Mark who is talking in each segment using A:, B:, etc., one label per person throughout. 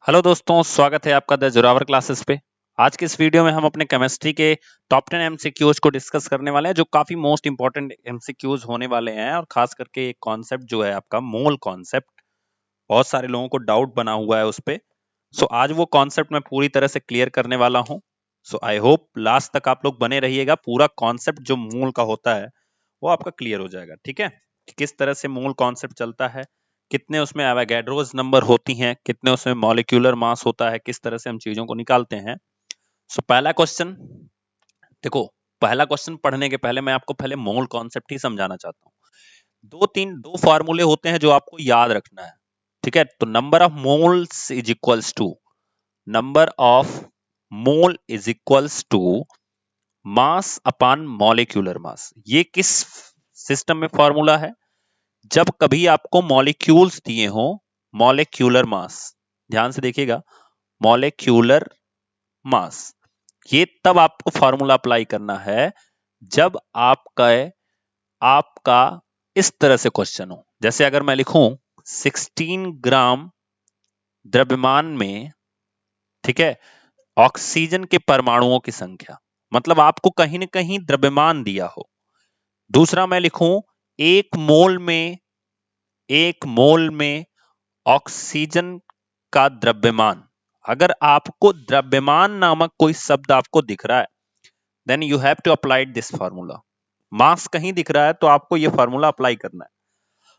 A: Hello दोस्तों, स्वागत है आपका द जोरावर क्लासेस पे। आज के इस वीडियो में हम अपने केमिस्ट्री के टॉप 10 एमसीक्यूज को डिस्कस करने वाले हैं, जो काफी मोस्ट इंपॉर्टेंट एमसीक्यूज होने वाले हैं। और खास करके एक कॉन्सेप्ट जो है आपका मोल कॉन्सेप्ट, बहुत सारे लोगों को डाउट बना हुआ है उस पे। सो आज वो कॉन्सेप्ट मैं पूरी तरह से क्लियर करने वाला हूँ। सो आई होप लास्ट तक आप लोग बने रहिएगा। पूरा कॉन्सेप्ट जो मोल का होता है वो आपका क्लियर हो जाएगा, ठीक है। कि किस तरह से मोल कॉन्सेप्ट चलता है, कितने उसमें एवोगैड्रोस नंबर होती हैं, कितने उसमें मॉलिक्यूलर मास होता है, किस तरह से हम चीजों को निकालते हैं। सो पहला क्वेश्चन देखो। पहला क्वेश्चन पढ़ने के पहले मैं आपको पहले मोल कॉन्सेप्ट ही समझाना चाहता हूँ। दो फार्मूले होते हैं जो आपको याद रखना है, ठीक है। तो number of moles is equals to number of mole is equals to mass upon molecular mass. ये किस सिस्टम में फॉर्मूला है? जब कभी आपको मॉलिक्यूल्स दिए हो, मॉलिक्यूलर मास, ध्यान से देखिएगा, मॉलिक्यूलर मास, ये तब आपको फॉर्मूला अप्लाई करना है जब आपका इस तरह से क्वेश्चन हो। जैसे अगर मैं लिखूं 16 ग्राम द्रव्यमान में, ठीक है, ऑक्सीजन के परमाणुओं की संख्या, मतलब आपको कहीं ना कहीं द्रव्यमान दिया हो। दूसरा मैं लिखूं एक मोल में ऑक्सीजन का द्रव्यमान। अगर आपको द्रव्यमान नामक कोई शब्द आपको दिख रहा है, then you have to apply this formula. Mass कहीं दिख रहा है तो आपको यह फार्मूला अप्लाई करना है।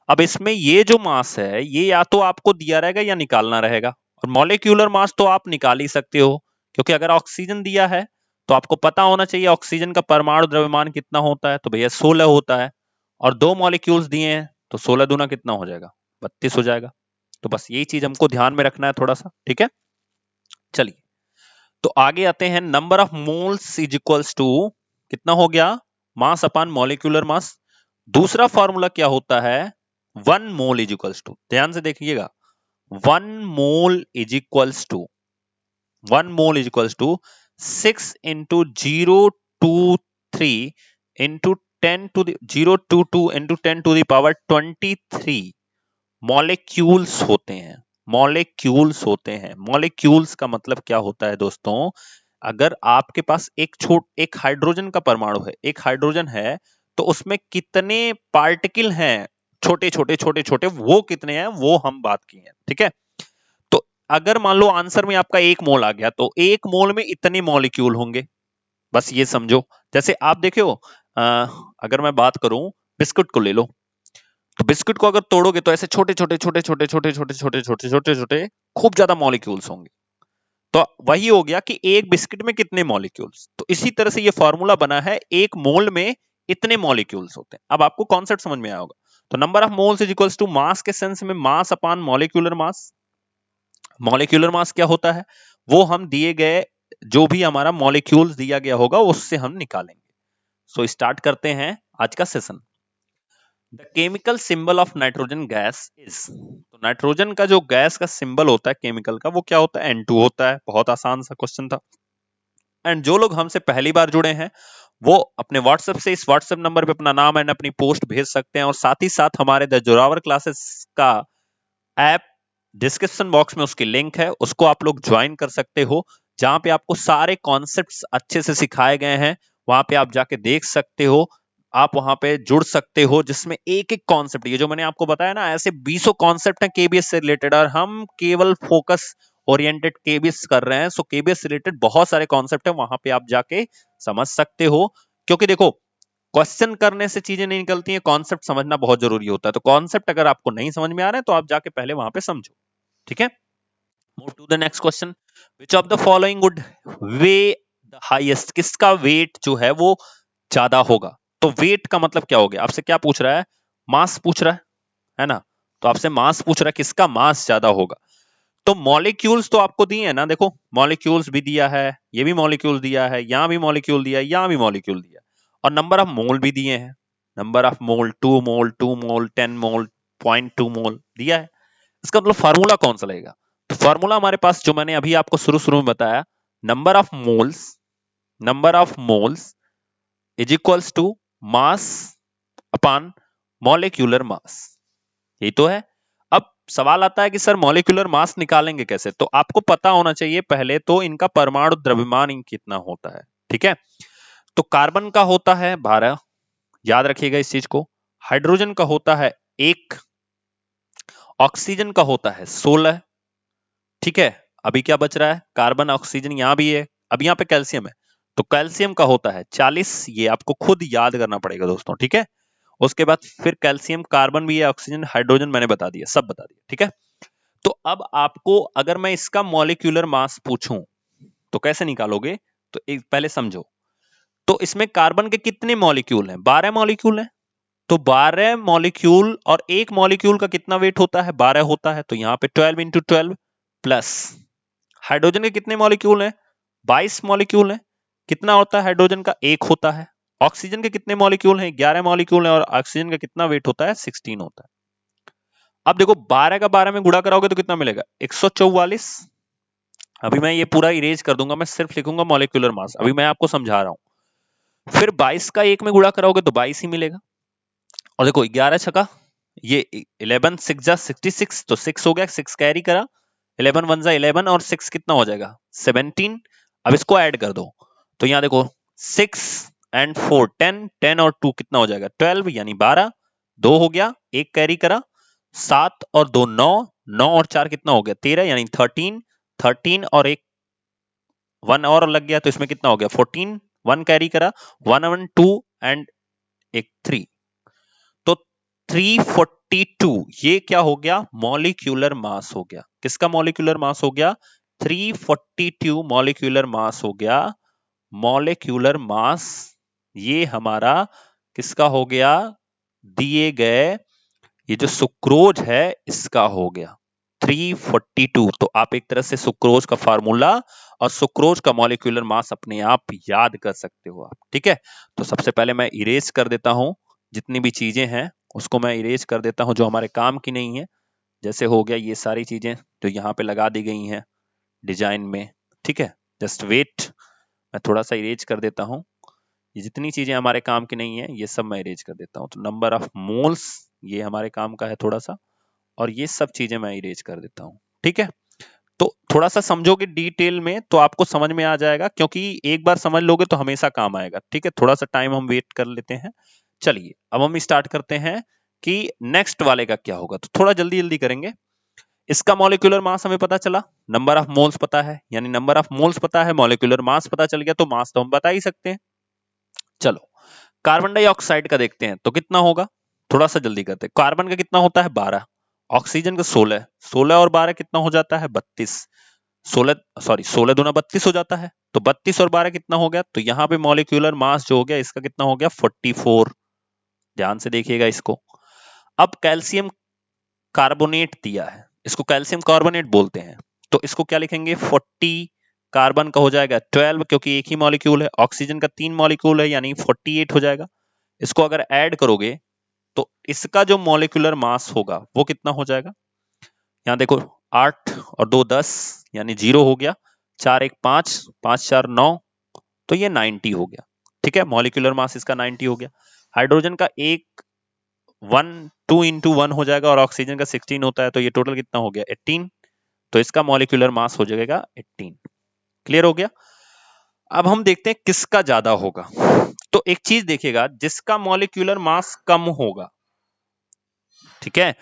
A: अब इसमें ये जो मास है, ये या तो आपको दिया रहेगा या निकालना रहेगा। और मॉलिक्यूलर मास तो आप निकाल ही सकते हो, क्योंकि अगर ऑक्सीजन दिया है तो आपको पता होना चाहिए ऑक्सीजन का परमाणु द्रव्यमान कितना होता है। तो भैया 16 होता है। और दो मॉलिक्यूल्स दिए हैं तो 16 दूना कितना हो जाएगा? 32 हो जाएगा। तो बस यही चीज हमको ध्यान में रखना है थोड़ा सा, ठीक है। चलिए, तो आगे आते हैं। Number of moles is equals to कितना हो गया? Mass upon molecular mass. दूसरा फॉर्मूला क्या होता है? One mole is equals to, ध्यान से देखिएगा, one mole is equals to, one mole is equals to 6 into 023 into 10 to 022 into 10 to the power 23 molecules होते हैं। मॉलिक्यूल्स होते हैं। मॉलिक्यूल्स का मतलब क्या होता है दोस्तों? अगर आपके पास एक हाइड्रोजन का परमाणु है, एक हाइड्रोजन है, तो उसमें कितने पार्टिकल हैं, छोटे छोटे छोटे छोटे, वो कितने हैं वो हम बात की है, ठीक है। तो अगर मान लो आंसर में आपका एक मोल आ गया, तो एक मोल में इतने मॉलिक्यूल होंगे, बस ये समझो। जैसे आप देखे हो, अगर मैं बात करूं, बिस्कुट को ले लो। तो बिस्कुट को अगर तोड़ोगे तो ऐसे छोटे छोटे छोटे छोटे छोटे छोटे छोटे छोटे छोटे छोटे खूब ज्यादा मॉलिक्यूल्स होंगे। तो वही हो गया कि एक बिस्किट में कितने मॉलिक्यूल्स। तो इसी तरह से ये फॉर्मूला बना है, एक मोल में इतने मॉलिक्यूल्स होते हैं। अब आपको कॉन्सेप्ट समझ में आया होगा। तो number of moles is equals to mass के सेंस में mass upon molecular mass. Molecular mass क्या होता है? वो हम दिए गए जो भी हमारा मॉलिक्यूल्स दिया गया होगा उससे हम निकालेंगे। सो स्टार्ट करते हैं आज का session. The chemical symbol of nitrogen gas is, तो नाइट्रोजन का जो गैस का सिंबल होता है केमिकल का, वो क्या होता है? N2 होता है। बहुत आसान सा क्वेश्चन था। एंड जो लोग हमसे पहली बार जुड़े हैं, वो अपने व्हाट्सएप से इस व्हाट्सएप नंबर पे अपना नाम एंड अपनी पोस्ट भेज सकते हैं। और साथ ही साथ हमारे द जोरावर क्लासेस का ऐप, डिस्क्रिप्शन बॉक्स में उसकी लिंक है, उसको आप लोग ज्वाइन कर सकते हो, जहां पे आपको सारे कॉन्सेप्ट्स अच्छे से सिखाए गए हैं। वहां पे आप जाके देख सकते हो, आप वहां पे जुड़ सकते हो, जिसमें एक एक कॉन्सेप्ट, ये जो मैंने आपको बताया ना, ऐसे 20 कॉन्सेप्ट हैं केबीएस से रिलेटेड, और हम केवल फोकस ओरिएंटेड केबीएस कर रहे हैं। सो केबीएस से रिलेटेड बहुत सारे कॉन्सेप्ट है, वहां पे आप जाके समझ सकते हो। क्योंकि देखो, क्वेश्चन करने से चीजें नहीं निकलती हैं, कॉन्सेप्ट समझना बहुत जरूरी होता है। तो कॉन्सेप्ट अगर आपको नहीं समझ में आ रहा है तो आप जाके पहले वहां पे समझो, ठीक है। Move to the next question. Which of the following would weigh the highest, किसका वेट जो है वो ज्यादा होगा? तो वेट का मतलब क्या हो गया? आपसे क्या पूछ रहा है? मास पूछ रहा है ना। तो आपसे मास पूछ रहा है, किसका मास ज्यादा होगा। तो मॉलिक्यूल्स तो आपको दिए हैं ना, देखो मॉलिक्यूल्स भी दिया है, ये भी मॉलिक्यूल दिया है, यहां भी मॉलिक्यूल दिया है, यहां भी मॉलिक्यूल दिया है, और नंबर ऑफ मोल भी दिए हैं। नंबर ऑफ मोल 2 मोल, 2 मोल, 10 मोल, 0.2 मोल दिया है। इसका मतलब फार्मूला कौन सा लगेगा? तो फार्मूला हमारे पास जो मैंने अभी आपको शुरू शुरू में बताया, number of moles is equals to mass upon molecular mass, यही तो है। अब सवाल आता है कि सर मॉलिक्यूलर मास निकालेंगे कैसे, तो आपको पता होना चाहिए पहले तो इनका परमाणु द्रव्यमान कितना होता है। ठीक है, तो कार्बन का होता है 12, याद रखिएगा इस चीज को। हाइड्रोजन का होता है 1, ऑक्सीजन का होता है 16। ठीक है, अभी क्या बच रहा है, कार्बन ऑक्सीजन यहां भी है, अब यहां पे कैल्शियम है, तो कैल्शियम का होता है 40, ये आपको खुद याद करना पड़ेगा दोस्तों। ठीक है, उसके बाद फिर कैल्शियम, कार्बन भी है, ऑक्सीजन, हाइड्रोजन मैंने बता दिया, सब बता दिया। ठीक है, तो अब आपको अगर मैं इसका मॉलिक्यूलर मास पूछूं तो कैसे निकालोगे, तो एक पहले समझो। तो इसमें कार्बन के कितने मॉलिक्यूल हैं, 12 मॉलिक्यूल हैं, तो 12 मॉलिक्यूल और एक मॉलिक्यूल का कितना वेट होता है, 12 होता है, तो यहां पे 12 इंटू 12 प्लस हाइड्रोजन के कितने मॉलिक्यूल हैं, 22 मॉलिक्यूल हैं, कितना होता है हाइड्रोजन का, 1 होता है। ऑक्सीजन के कितने मॉलिक्यूल हैं, 11 मॉलिक्यूल हैं, और ऑक्सीजन का कितना वेट होता है, 16 होता है। अब देखो 12 का 12 में गुणा कराओगे तो कितना मिलेगा, 144। अभी मैं ये पूरा इरेज कर दूंगा, मैं सिर्फ लिखूंगा मॉलिक्यूलर मास, अभी मैं आपको समझा रहा हूं। फिर 22 का 1 में गुणा कराओगे तो 22 ही मिलेगा, और देखो 11 छका, ये 11 6 जा 66, तो 6 हो गया, 6 कैरी करा, 11 1 जा 11, और 6 कितना हो जाएगा, 17। अब इसको ऐड कर दो, तो यहां देखो 6 एंड 4 10, 10 और 2 कितना हो जाएगा, 12, यानी 12, 2 हो गया, 1 कैरी करा, 7 और 2 9, 9 और 4 कितना हो गया, 13, यानी 13, 13 और एक 1 और लग गया, तो इसमें कितना हो गया, 14, 1 कैरी करा, 1 1 2 एंड एक 3, तो 342, ये क्या हो गया, मॉलिक्यूलर मास हो गया। किसका मॉलिक्यूलर मास हो गया, 342 मॉलिक्यूलर मास हो गया। मॉलिक्यूलर मास ये हमारा किसका हो गया, दिए गए ये जो सुक्रोज है इसका हो गया 342। तो आप एक तरह से सुक्रोज का फार्मूला और सुक्रोज का मॉलिक्यूलर मास अपने आप याद कर सकते हो आप। ठीक है, तो सबसे पहले मैं इरेज कर देता हूं, जितनी भी चीजें हैं उसको मैं इरेज कर देता हूं जो हमारे काम की नहीं है। जैसे हो गया ये सारी चीजें जो यहाँ पे लगा दी गई हैं डिजाइन में। ठीक है, जस्ट वेट, मैं थोड़ा सा इरेज कर देता हूं, ये जितनी चीजें हमारे काम की नहीं है ये सब मैं इरेज कर देता हूं। तो नंबर ऑफ मोल्स ये हमारे काम का है थोड़ा सा, और ये सब चीजें मैं इरेज कर देता हूं। ठीक है, तो थोड़ा सा समझोगे डिटेल में तो आपको समझ में आ जाएगा, क्योंकि एक बार समझ लोगे तो हमेशा काम आएगा। ठीक है, थोड़ा सा टाइम हम वेट कर लेते हैं। चलिए अब हम स्टार्ट करते हैं कि नेक्स्ट वाले का क्या होगा, तो थोड़ा जल्दी जल्दी करेंगे। इसका मॉलिक्यूलर मास हमें पता चला, नंबर ऑफ मोल्स पता है, यानी नंबर ऑफ मोल्स पता है, मॉलिक्यूलर मास पता चल गया, तो मास तो हम बता ही सकते हैं। चलो कार्बन डाइऑक्साइड का देखते हैं तो कितना होगा, थोड़ा सा जल्दी करते हैं। कार्बन का कितना होता है 12, ऑक्सीजन का 16, 16 और 12 कितना हो जाता है 32, 16 दूना 32 हो जाता है, तो 32 और 12 कितना हो गया, तो यहाँ पे मॉलिक्यूलर मास जो हो गया इसका कितना हो गया 44। ध्यान से देखिएगा इसको। अब कैल्शियम कार्बोनेट दिया है, इसको कैल्शियम कार्बोनेट बोलते हैं, तो इसको क्या लिखेंगे 40, कार्बन का हो जाएगा 12 क्योंकि एक ही मॉलिक्यूल है, ऑक्सीजन का 3 मॉलिक्यूल है यानी 48 हो जाएगा। इसको अगर ऐड करोगे तो इसका जो मॉलिक्यूलर मास होगा वो कितना हो जाएगा, यहां देखो 8 और 2 10 यानी 0 हो गया, 4 1 5, 5 4 9, तो ये 90 हो गया। ठीक है, मॉलिक्यूलर मास इसका 90 हो गया। हाइड्रोजन का एक 1 2 इंटू 1 हो जाएगा और ऑक्सीजन का 16 होता है, तो ये टोटल कितना हो गया 18, तो इसका मॉलिक्यूलर मास हो जाएगा 18। क्लियर हो गया। अब हम देखते हैं किसका ज्यादा होगा, तो एक चीज देखिएगा, जिसका मॉलिक्यूलर मास कम होगा, ठीक है,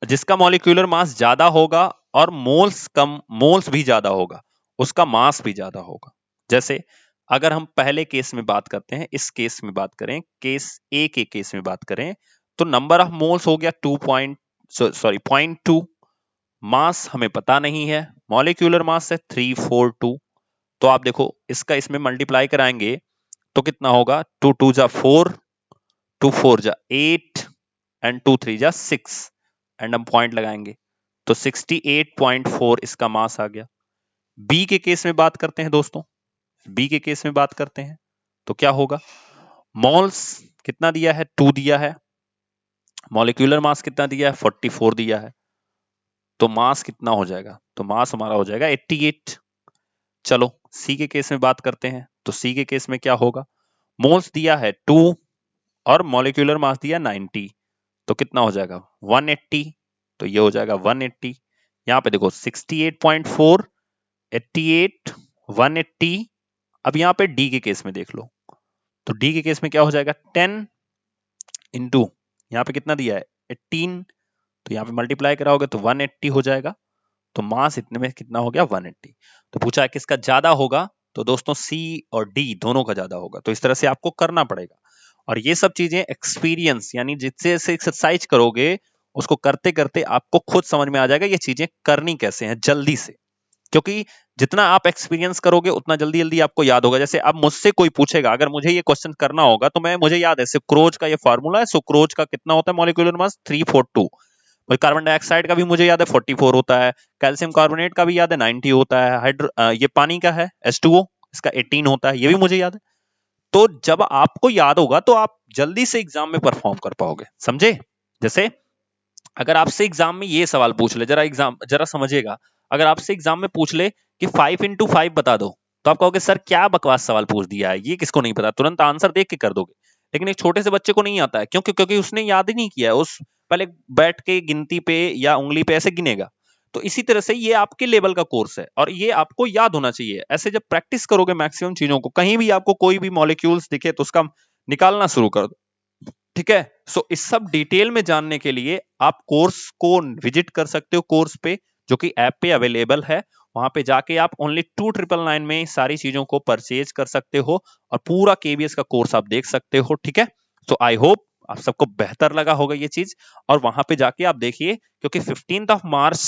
A: जिसका मॉलिक्यूलर मास ज्यादा होगा और मोल्स भी ज्यादा होगा, उसका मास भी ज्यादा होगा। जैसे अगर हम पहले केस में बात करते हैं, इस केस में बात करें, केस ए के केस में बात करें, तो नंबर ऑफ मोल्स हो गया 0.2, मास हमें पता नहीं है, मॉलिक्यूलर मास है 342। तो आप देखो इसका इसमें मल्टीप्लाई कराएंगे तो कितना होगा, 2 2 जा 4, 2 4 जा 8 एंड 2 3 जा 6, एंड हम पॉइंट लगाएंगे तो 68.4 इसका मास आ गया। बी के केस में बात करते हैं दोस्तों, बी के केस में बात करते हैं तो क्या होगा, मोल्स कितना दिया है 2 दिया है, मॉलिक्यूलर मास कितना दिया है 44 दिया है, तो मास कितना हो जाएगा, तो मास हमारा हो जाएगा 88। चलो सी के केस में बात करते हैं, तो सी के केस में क्या होगा, मोल्स दिया है 2 और मॉलिक्यूलर मास दिया 90, तो कितना हो जाएगा 180, तो ये हो जाएगा 180। यहाँ पे देखो 68.4, 88, 180। अब यहाँ पे डी के केस में देख लो, तो डी के केस में क्या हो जाएगा, 10 इंटू यहाँ पे कितना दिया है 18, तो यहाँ पे मल्टीप्लाई कराओगे तो 180 हो जाएगा। तो मास इतने में कितना हो गया 180। तो पूछा है किसका ज्यादा होगा, तो दोस्तों सी और डी दोनों का ज्यादा होगा। तो इस तरह से आपको करना पड़ेगा, और ये सब चीजें एक्सपीरियंस यानी जिससे से एक्सरसाइज करोगे उसको करते करते आपको खुद समझ में आ जाएगा ये चीजें करनी कैसे हैं जल्दी से, क्योंकि जितना आप एक्सपीरियंस करोगे उतना जल्दी जल्दी आपको याद होगा। जैसे अब मुझसे कोई पूछेगा, अगर मुझे ये क्वेश्चन करना होगा तो मुझे याद है सुक्रोज का ये फार्मूला है, सुक्रोज का कितना होता है मॉलिक्यूलर मास 342, कार्बन डाइऑक्साइड का भी मुझे याद है 44 होता है, कैल्शियम कार्बोनेट का भी याद है 90 होता है, ये पानी का है H2O, इसका 18 होता है, ये भी मुझे याद है। तो जब आपको याद होगा तो आप जल्दी से एग्जाम में परफॉर्म कर पाओगे, समझे। जैसे अगर आपसे एग्जाम में ये सवाल पूछ ले, जरा समझिएगा, अगर आपसे एग्जाम में पूछ ले कि 5 into 5 बता दो, तो आप कहोगे सर क्या बकवास सवाल पूछ दिया है, ये किसको नहीं पता, तुरंत आंसर देख के कर दोगे। लेकिन एक छोटे से बच्चे को नहीं आता है, क्योंकि उसने याद ही नहीं किया है, उस पहले बैठ के गिनती पे या उंगली पे ऐसे गिनेगा। तो इसी तरह से ये आपके लेवल का कोर्स है और ये आपको याद होना चाहिए। ऐसे जब प्रैक्टिस करोगे मैक्सिमम चीजों को, कहीं भी आपको कोई भी मॉलिक्यूल्स दिखे तो उसका निकालना शुरू कर दो, ठीक है। सो इस सब डिटेल में जानने के लिए आप कोर्स को विजिट कर सकते हो, कोर्स पे जो कि ऐप पे अवेलेबल है। वहां पे जाके आप ओनली 2999 में सारी चीजों को परचेज कर सकते हो और पूरा केवीएस का कोर्स आप देख सकते हो, ठीक है। सो आई होप आप सबको बेहतर लगा होगा ये चीज, और वहां पे जाके आप देखिए, क्योंकि 15 मार्च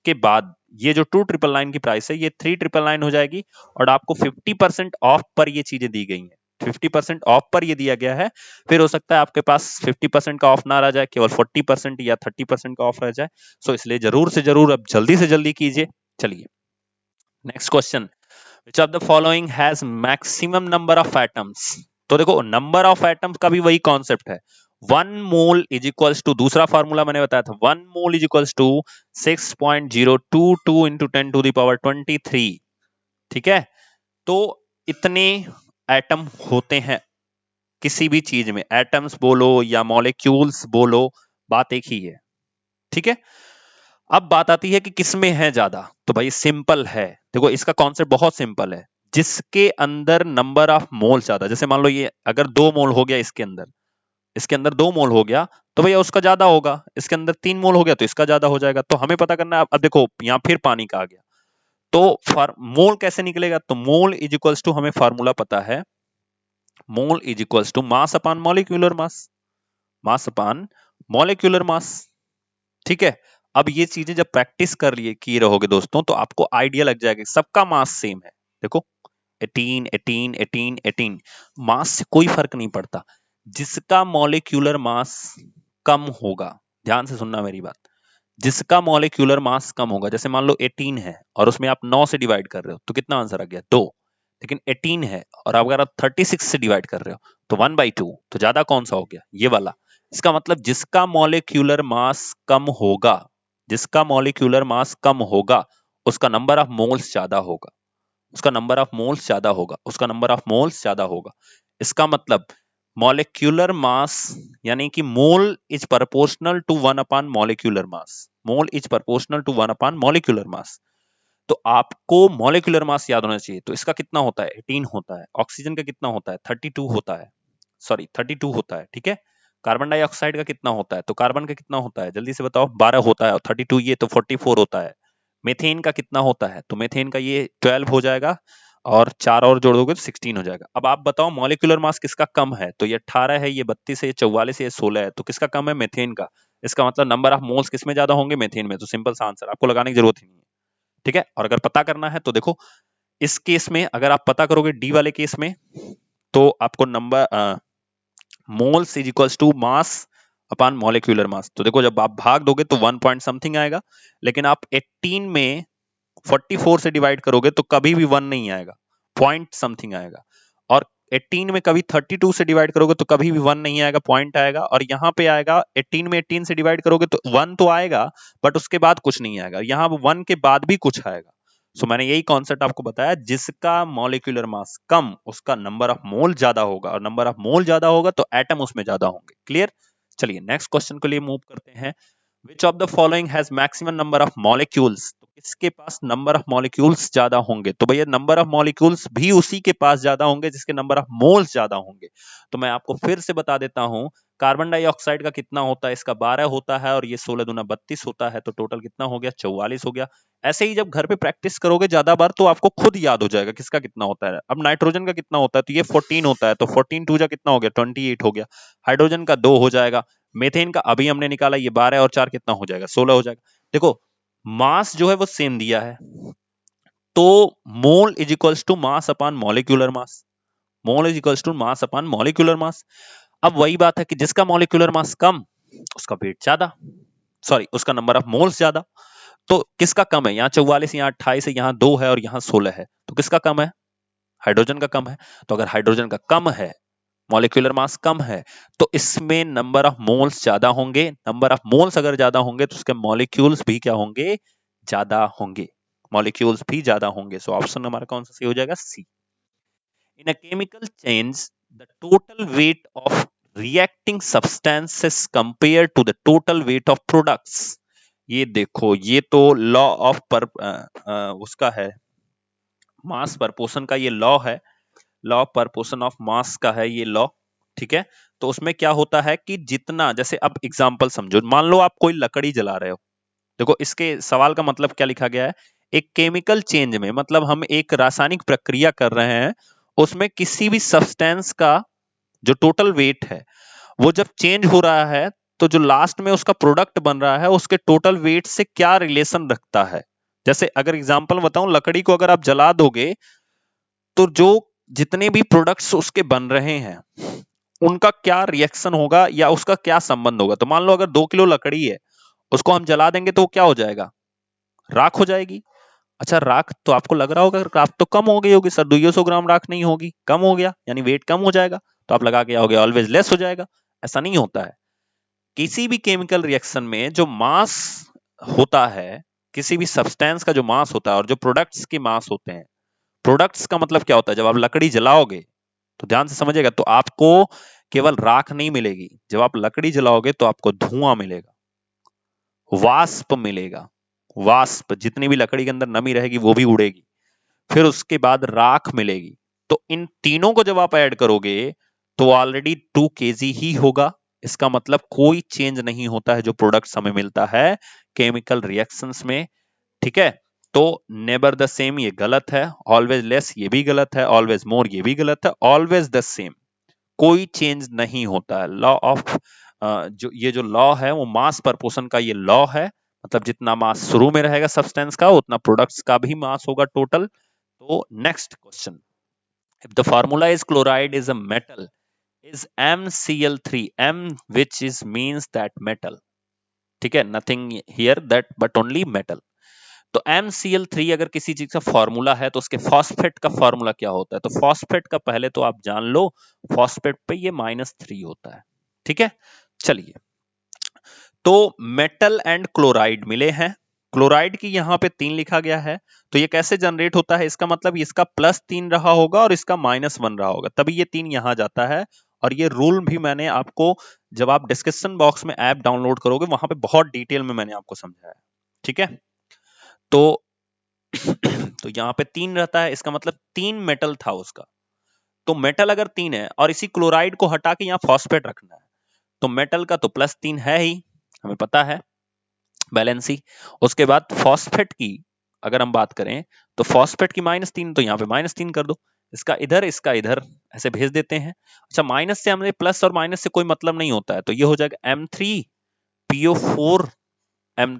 A: के बाद ये जो 2999 की प्राइस है ये 3999 हो जाएगी, और आपको 50% ऑफ पर ये चीजें दी गई हैं, 50% ऑफ पर ये दिया गया है। फिर हो सकता है आपके पास 50% का ऑफ ना रह जाए, केवल 40% या 30% का ऑफ रह जाए। सो इसलिए जरूर से जरूर अब जल्दी से जल्दी कीजिए। चलिए next question, which of the following has maximum number of atoms. तो देखो नंबर ऑफ एटम्स का भी वही कॉन्सेप्ट है, 1 मोल इज इक्वल्स टू, दूसरा फार्मूला मैंने बताया था, 1 mole is equals to 6.022 into 10 to the power 23, ठीक है। तो इतने एटम होते हैं किसी भी चीज में, एटम्स बोलो या मॉलिक्यूल्स बोलो, बात एक ही है, ठीक है। अब बात आती है कि किसमें है ज्यादा, तो भाई सिंपल है, देखो इसका कॉन्सेप्ट बहुत सिंपल है, जिसके अंदर नंबर ऑफ मोल ज्यादा, जैसे मान लो ये अगर 2 मोल हो गया इसके अंदर 2 मोल हो गया तो भैया उसका ज्यादा होगा, इसके अंदर 3 मोल हो गया तो इसका ज्यादा हो जाएगा। तो हमें पता करना है, अब देखो यहाँ फिर पानी का आ गया, तो मोल कैसे निकलेगा, तो मोल इज इक्वल्स टू, हमें फार्मूला पता है, mole is equals to mass upon molecular mass, mass upon molecular mass, ठीक है। अब ये चीजें जब प्रैक्टिस कर लिए किए रहोगे दोस्तों तो आपको आइडिया लग जाएगा, सबका मास सेम है। देखो 18 18 18 18, मास से कोई फर्क नहीं पड़ता, जिसका मॉलिक्यूलर मास कम होगा, ध्यान से सुनना मेरी बात, जिसका मॉलिक्यूलर मास कम होगा, जैसे मान लो 18 है और उसमें आप 9 से डिवाइड कर रहे हो तो कितना आंसर आ गया 2, लेकिन 18 है और अगर आप 36 से डिवाइड कर रहे हो तो 1/2, तो ज्यादा कौन सा हो गया, ये वाला। इसका मतलब जिसका मॉलिक्यूलर मास कम होगा, जिसका मॉलिक्यूलर मास कम होगा उसका नंबर ऑफ मोल्स ज्यादा होगा, उसका नंबर ऑफ मोल्स ज्यादा होगा, उसका नंबर ऑफ मोल्स ज्यादा होगा। इसका मतलब मॉलिक्यूलर मास यानी कि mole is proportional to 1 upon molecular mass, mole is proportional to 1 upon molecular mass. तो आपको मॉलिक्यूलर मास याद होना चाहिए, तो इसका कितना होता है 18 होता है, ऑक्सीजन का कितना होता है 32 होता है, सॉरी 32 होता है, ठीक है। कार्बन डाइऑक्साइड का कितना होता है, तो कार्बन का कितना होता है जल्दी से बताओ, 12 होता है, और 32 ये तो 44 होता है। मेथेन का कितना होता है, तो मेथेन का ये 12 हो जाएगा, और 4 और जोड़ दोगे तो 16 हो जाएगा। अब आप बताओ मॉलिक्यूलर मास किसका कम है, तो ये 18 है, ये 32 है, ये 44 है, ये 16 है, तो किसका कम है मेथेन का। इसका मतलब नंबर ऑफ मोल्स किसमें ज्यादा होंगे, मेथेन में। तो सिंपल सा आंसर, आपको लगाने की जरूरत ही नहीं है, ठीक है। और अगर पता करना है तो देखो इस केस में अगर आप पता करोगे डी वाले केस में, तो आपको number moles is equals to mass upon molecular mass, तो देखो जब आप भाग दोगे तो 1 पॉइंट समथिंग आएगा, लेकिन आप 18 में 44 से डिवाइड करोगे तो कभी भी 1 नहीं आएगा, पॉइंट समथिंग आएगा। और 18 में कभी 32 से डिवाइड करोगे तो कभी भी 1 नहीं आएगा, पॉइंट आएगा। और यहाँ पे आएगा 18 में 18 से डिवाइड करोगे तो 1 तो आएगा, बट उसके बाद कुछ नहीं आएगा, यहाँ 1 के बाद भी कुछ आएगा। सो मैंने यही कॉन्सेप्ट आपको बताया, जिसका मॉलिक्यूलर मास कम उसका नंबर ऑफ मोल ज्यादा होगा, और नंबर ऑफ मोल ज्यादा होगा तो एटम उसमें ज्यादा होंगे। क्लियर। चलिए नेक्स्ट क्वेश्चन के लिए मूव करते हैं। विच of the following has maximum number of molecules, तो किसके पास नंबर ऑफ मॉलिक्यूल्स ज्यादा होंगे? तो भैया नंबर ऑफ मॉलिक्यूल्स भी उसी के पास ज्यादा होंगे जिसके नंबर ऑफ मोल्स ज्यादा होंगे। तो मैं आपको फिर से बता देता हूं, कार्बन डाइऑक्साइड का कितना होता है? इसका 12 होता है और ये 16 दूना 32 होता है, तो टोटल कितना हो गया? 44 हो गया। ऐसे ही जब घर पे प्रैक्टिस करोगे ज्यादा बार तो आपको खुद याद हो जाएगा किसका कितना होता है। अब नाइट्रोजन का कितना होता है? तो ये 14 होता है, तो 14 टू जा कितना हो गया? 28 हो गया। हाइड्रोजन का 2 हो जाएगा। मेथेन का अभी हमने निकाला, ये 12 और 4 कितना हो जाएगा? 16 हो जाएगा। देखो मास जो है वो सेम दिया है, तो mole is equals to mass upon molecular mass. Mole is equals to mass upon molecular mass. अब वही बात है कि जिसका मॉलिक्यूलर मास कम उसका वेट ज्यादा, सॉरी उसका नंबर ऑफ मोल्स ज्यादा। तो किसका कम है? यहाँ 44, यहाँ 28 है, यहाँ 2 है और यहाँ 16 है, तो किसका कम है? हाइड्रोजन का कम है। तो अगर हाइड्रोजन का कम है, मॉलिक्यूलर मास कम है, तो इसमें नंबर ऑफ मोल्स ज्यादा होंगे। नंबर ऑफ मोल्स अगर ज्यादा होंगे तो उसके मॉलिक्यूल्स भी क्या होंगे? ज्यादा होंगे। मॉलिक्यूल्स भी ज्यादा होंगे। सो ऑप्शन हमारा कौन सा सही हो जाएगा? C. In a chemical change the total weight of reacting substances compare to the total weight of products. ये देखो, ये तो लॉ ऑफ पर उसका है, मास परपोर्शन का ये लॉ है। लॉ परपोर्शन ऑफ मास का है ये लॉ, ठीक है। तो उसमें क्या होता है कि जितना, जैसे अब एग्जांपल समझो, मान लो आप कोई लकड़ी जला रहे हो। देखो इसके सवाल का मतलब क्या लिखा गया है, एक केमिकल चेंज में, मतलब हम एक रासायनिक प्रक्रिया कर रहे हैं, उसमें किसी भी सब्सटेंस का जो टोटल वेट है वो जब चेंज हो रहा है, तो जो लास्ट में उसका प्रोडक्ट बन रहा है उसके टोटल वेट से क्या रिलेशन रखता है। जैसे अगर एग्जांपल बताऊं, लकड़ी को अगर आप जला दोगे तो जो जितने भी प्रोडक्ट्स उसके बन रहे हैं उनका क्या रिएक्शन होगा या उसका क्या संबंध होगा। तो मान लो अगर 2 किलो लकड़ी है, उसको हम जला देंगे तो क्या हो जाएगा? राख हो जाएगी। अच्छा, राख तो आपको लग रहा होगा राख तो कम हो गई होगी सर, 200 ग्राम राख नहीं होगी, कम हो गया यानी वेट कम हो जाएगा। तो आप लगा के आओगे ऑलवेज लेस हो जाएगा। ऐसा नहीं होता है। किसी भी केमिकल रिएक्शन में जो मास होता है, किसी भी सब्सटेंस का जो मास होता है और जो प्रोडक्ट्स के मास होते हैं, प्रोडक्ट्स का मतलब क्या होता है? जब आप लकड़ी जलाओगे तो ध्यान से समझिएगा, तो आपको केवल राख नहीं मिलेगी। जब आप लकड़ी जलाओगे तो आपको धुआं मिलेगा, वाष्प मिलेगा। वाष्प, जितनी भी लकड़ी के अंदर नमी रहेगी वो भी उड़ेगी। फिर उसके बाद राख मिलेगी। तो इन तीनों को जब आप ऐड करोगे तो ऑलरेडी 2 kg ही होगा। इसका मतलब कोई चेंज नहीं होता है जो प्रोडक्ट्स हमें मिलता है केमिकल रिएक्शंस में, ठीक है। तो नेवर द सेम ये गलत है, ऑलवेज लेस ये भी गलत है, ऑलवेज मोर ये भी गलत है, ऑलवेज द सेम कोई चेंज नहीं होता है। लॉ ऑफ जो ये जो लॉ है वो मास परपोर्शन का ये लॉ है। मतलब जितना मास शुरू में रहेगा सब्सटेंस का उतना प्रोडक्ट्स का भी मास होगा टोटल। तो next question, if the formula is chloride is a metal is MCl3, M which is means that metal, ठीक है, nothing here that but only metal। तो MCl3 अगर किसी चीज का फॉर्मूला है तो उसके फॉस्फेट का फॉर्मूला क्या होता है? तो फॉस्फेट का पहले तो आप जान लो, फॉस्फेट पे ये -3 होता है, ठीक है। चलिए, तो मेटल एंड क्लोराइड मिले हैं। क्लोराइड की यहाँ पे 3 लिखा गया है, तो ये कैसे जनरेट होता है? इसका मतलब इसका +3 रहा होगा और इसका -1 रहा होगा, तभी ये 3 यहां जाता है। और ये रूल भी मैंने आपको, जब आप डिस्क्रिप्शन बॉक्स में ऐप डाउनलोड करोगे वहां पे बहुत डिटेल में मैंने आपको समझाया, ठीक है। तो तो यहाँ पे 3 रहता है, इसका मतलब 3 मेटल था उसका। तो मेटल अगर 3 है और इसी क्लोराइड को हटा के यहाँ फॉस्फेट रखना है, तो मेटल का तो +3 है ही, हमें पता है, बैलेंसी। उसके बाद फॉस्फेट की अगर हम बात करें तो फॉस्फेट की -3, तो यहाँ पे -3 कर दो, इसका इधर ऐसे भेज देते हैं। अच्छा, माइनस से हमने प्लस और माइनस से कोई मतलब नहीं होता है, तो ये हो जाएगा M3PO4 M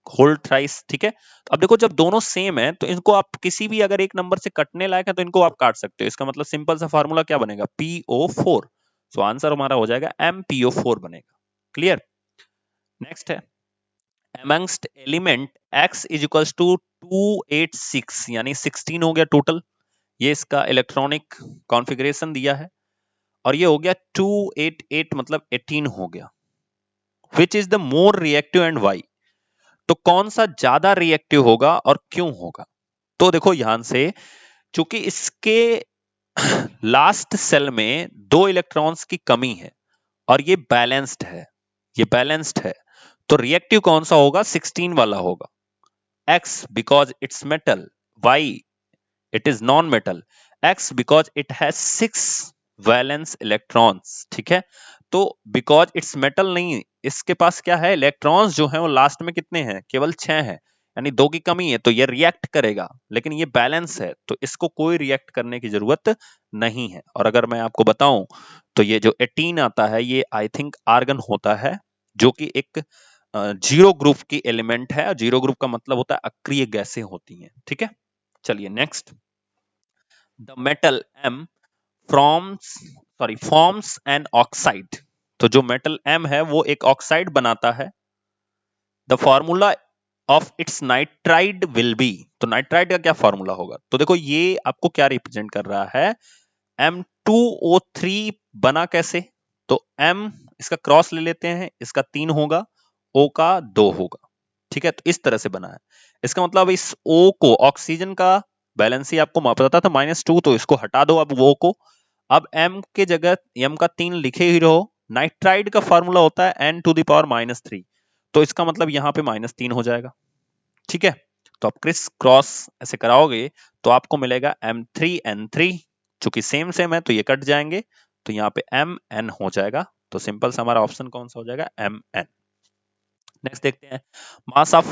A: होल थ्राइस, ठीक है। तो अब देखो, जब दोनों सेम है तो इनको आप किसी भी अगर एक नंबर से कटने लायक है तो इनको आप काट सकते हो। इसका मतलब सिंपल सा फॉर्मूला क्या बनेगा? PO4। सो आंसर हमारा हो जाएगा MPO4 बनेगा। क्लियर? नेक्स्ट है, amongst element x is equals to 286 यानी 16 हो गया टोटल। ये इसका इलेक्ट्रॉनिक कॉन्फ़िगरेशन दिया है और ये हो गया 288 मतलब 18 हो गया। Which is the more reactive and why? तो कौन सा ज्यादा रिएक्टिव होगा और क्यों होगा? तो देखो ध्यान से, चूंकि इसके लास्ट सेल में 2 इलेक्ट्रॉन्स की कमी है और ये बैलेंस्ड है, ये बैलेंस्ड है, तो रिएक्टिव कौन सा होगा? 16 वाला होगा। X because it's metal, Y it is non-metal, X because it has 6 valence electrons। ठीक है, तो because it's metal नहीं, इसके पास क्या है? इलेक्ट्रॉन्स जो हैं वो लास्ट में कितने हैं? केवल 6 हैं, यानी 2 की कमी है, तो ये रिएक्ट करेगा, लेकिन ये बैलेंस है तो इसको कोई रिएक्ट करने की जरूरत नहीं है। और अगर मैं आपको बताऊं तो ये जो 18 आता है ये आई थिंक आर्गन होता है, जो कि एक जीरो ग्रुप की एलिमेंट है। जीरो ग्रुप का मतलब होता है अक्रिय गैसें होती हैं। ठीक है, चलिए next. The metal M forms an oxide. तो जो मेटल M है वो एक ऑक्साइड बनाता है। The formula of its nitride will be. तो नाइट्राइड का क्या फॉर्मूला होगा? तो देखो ये आपको क्या रिप्रेजेंट कर रहा है? M2O3 बना कैसे? तो M इसका क्रॉस ले लेते हैं, इसका 3 होगा, O का 2 होगा। ठीक है, तो इस तरह से बना है। इसका मतलब इस O को, ऑक्सीजन का बैलेंस ही आपको पता था -2, तो इसको हटा दो अब वो को। अब M के जगह M का 3 लिखे ही रहो। नाइट्राइड का फॉर्मूला होता है N⁻⁻3, तो इसका मतलब यहाँ पे -3 हो जाएगा। ठीक है, तो आप क्रिस क्रॉस ऐसे कराओगे तो आपको मिलेगा M3N3, चूंकि सेम है तो ये कट जाएंगे, तो यहाँ पे Mn हो जाएगा। तो सिंपल सा हमारा ऑप्शन कौन सा हो जाएगा? Mn। नेक्स्ट देखते हैं, mass of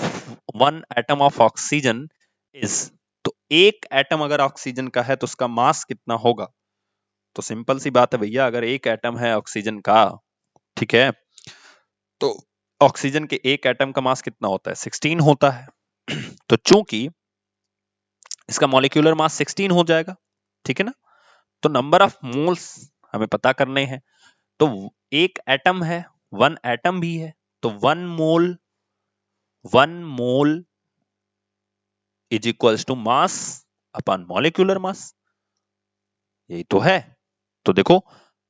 A: 1 atom of oxygen is. तो एक एटम अगर ऑक्सीजन का है तो उसका मास कितना होगा? तो सिंपल सी बात है भैया, अगर एक एटम है ऑक्सीजन का, ठीक है, तो ऑक्सीजन के एक एटम का मास कितना होता है? 16 होता है। तो चूंकि इसका मॉलिक्यूलर मास 16 हो जाएगा, ठीक है ना, तो नंबर ऑफ मोल्स हमें पता करने हैं। तो एक एटम है, 1 एटम भी है, तो 1 mole is equals to mass upon molecular mass. यही तो है। तो देखो,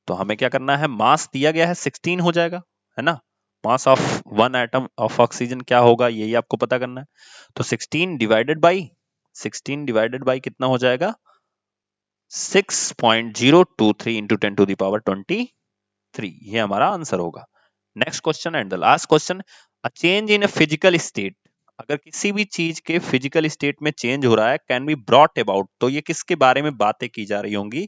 A: तो हमें क्या करना है? मास दिया गया है 16 हो जाएगा, है ना। Mass of 1 atom of oxygen क्या होगा यही आपको पता करना है। तो 16 डिवाइडेड बाई कितना हो जाएगा? 6.023 इंटू 10⁻23। ये हमारा आंसर होगा। Next question and the last question, a change in a physical state. अगर किसी भी चीज के फिजिकल स्टेट में चेंज हो रहा है, कैन बी ब्रॉट अबाउट। तो ये किसके बारे में बातें की जा रही होंगी?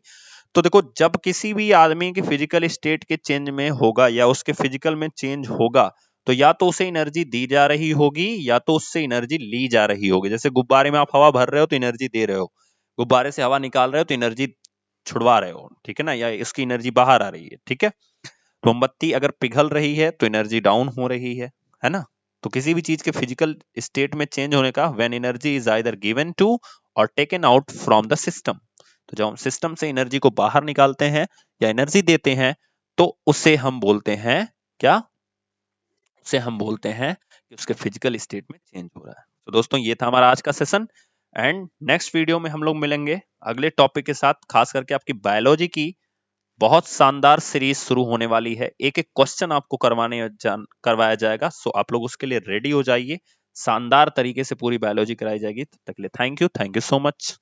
A: तो देखो, जब किसी भी आदमी की फिजिकल स्टेट के चेंज में होगा या उसके फिजिकल में चेंज होगा, तो या तो उसे एनर्जी दी जा रही होगी या तो उससे एनर्जी ली जा रही होगी। जैसे गुब्बारे में आप हवा भर रहे हो तो एनर्जी दे रहे हो, गुब्बारे से हवा निकाल रहे हो तो एनर्जी छुड़वा रहे हो, ठीक है ना, या इसकी एनर्जी बाहर आ रही है। ठीक है, मोमबत्ती अगर पिघल रही है तो एनर्जी डाउन हो रही है ना। तो किसी भी चीज के फिजिकल स्टेट में चेंज होने का, when energy is either given to or taken out from the system. तो जब हम सिस्टम से एनर्जी को बाहर निकालते हैं या एनर्जी देते हैं, तो उसे हम बोलते हैं क्या? उसे हम बोलते हैं कि उसके फिजिकल स्टेट में चेंज हो रहा है। तो दोस्तों, ये था हमारा आज का सेशन, एंड नेक्स्ट वीडियो में हम लोग मिलेंगे अगले टॉपिक के साथ। खास करके आपकी बायोलॉजी की बहुत शानदार सीरीज शुरू होने वाली है। एक एक क्वेश्चन आपको करवाया जाएगा, सो आप लोग उसके लिए रेडी हो जाइए। शानदार तरीके से पूरी बायोलॉजी कराई जाएगी। तब तक के लिए थैंक यू सो मच।